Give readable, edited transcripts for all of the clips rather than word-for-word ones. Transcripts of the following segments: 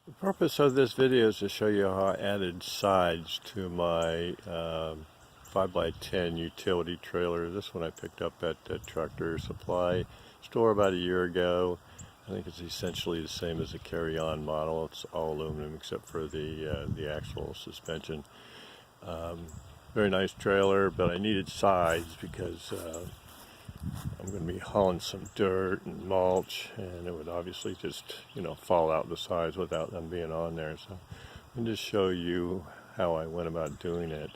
The purpose of this video is to show you how I added sides to my 5x10 utility trailer. This one I picked up at the Tractor Supply store about a year ago. I think it's essentially the same as a carry-on model. It's all aluminum except for the actual suspension. Very nice trailer, but I needed sides because I'm going to be hauling some dirt and mulch, and it would obviously just, fall out the sides without them being on there. So I'll just show you how I went about doing it.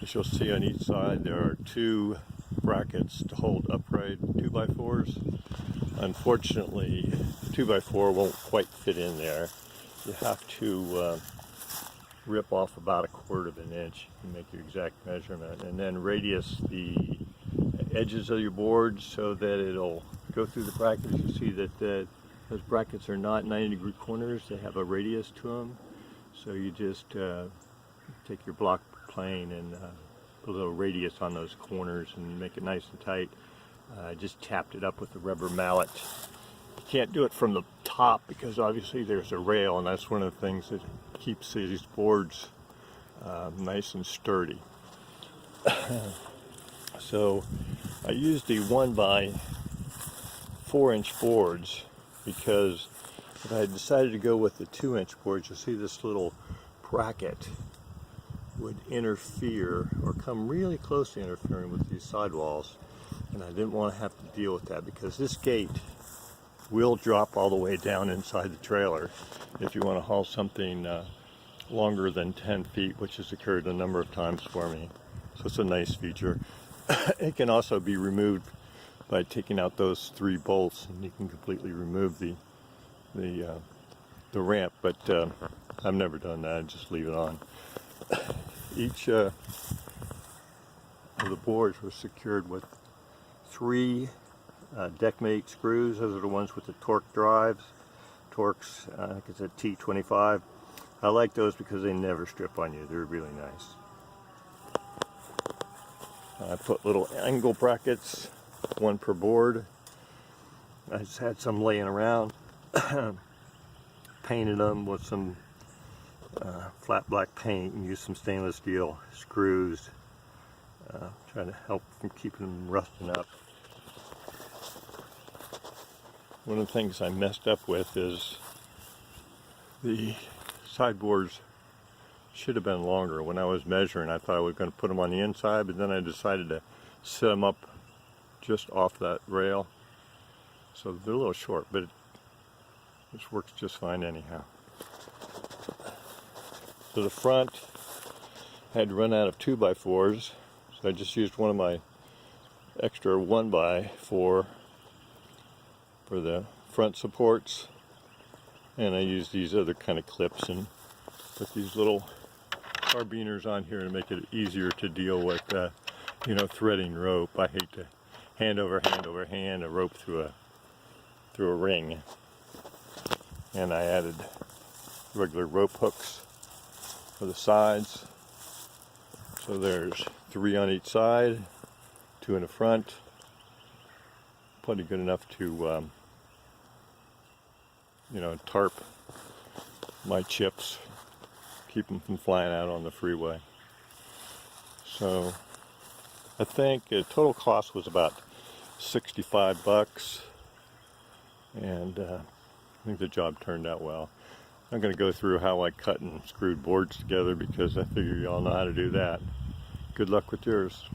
As you'll see on each side, there are two brackets to hold upright 2x4s. Unfortunately, the 2x4 won't quite fit in there. You have to rip off about 1/4 inch and make your exact measurement, and then radius the edges of your board so that it'll go through the brackets. You see that those brackets are not 90-degree corners. They have a radius to them. So you just take your block plane and put a little radius on those corners and make it nice and tight. I just tapped it up with a rubber mallet. You can't do it from the top because obviously there's a rail, and that's one of the things that keeps these boards nice and sturdy. So I used the 1x4-inch boards because if I had decided to go with the 2-inch boards, you'll see this little bracket would interfere or come really close to interfering with these sidewalls, and I didn't want to have to deal with that because this gate will drop all the way down inside the trailer if you want to haul something longer than 10 feet, which has occurred a number of times for me. So it's a nice feature. It can also be removed by taking out those 3 bolts, and you can completely remove the ramp, but I've never done that. I just leave it on. Each of the boards were secured with 3 deckmate screws. Those are the ones with the torque drives. Torx, I think it's a T25. I like those because they never strip on you. They're really nice. I put little angle brackets, 1 per board. I just had some laying around. Painted them with some flat black paint and used some stainless steel screws. Trying to help from keeping them rusting up. One of the things I messed up with is the sideboards should have been longer. When I was measuring, I thought I was going to put them on the inside, but then I decided to set them up just off that rail. So they're a little short, but this works just fine anyhow. So the front, I had run out of 2x4s, so I just used one of my extra 1x4 for the front supports, and I used these other kind of clips and put these little carabiners on here to make it easier to deal with threading rope. I hate to hand over hand a rope through a ring. And I added regular rope hooks for the sides. So there's 3 on each side, 2 in the front. Plenty good enough to tarp my chips, keep them from flying out on the freeway. So I think the total cost was about $65, and I think the job turned out well. I'm going to go through how I cut and screwed boards together because I figure you all know how to do that. Good luck with yours.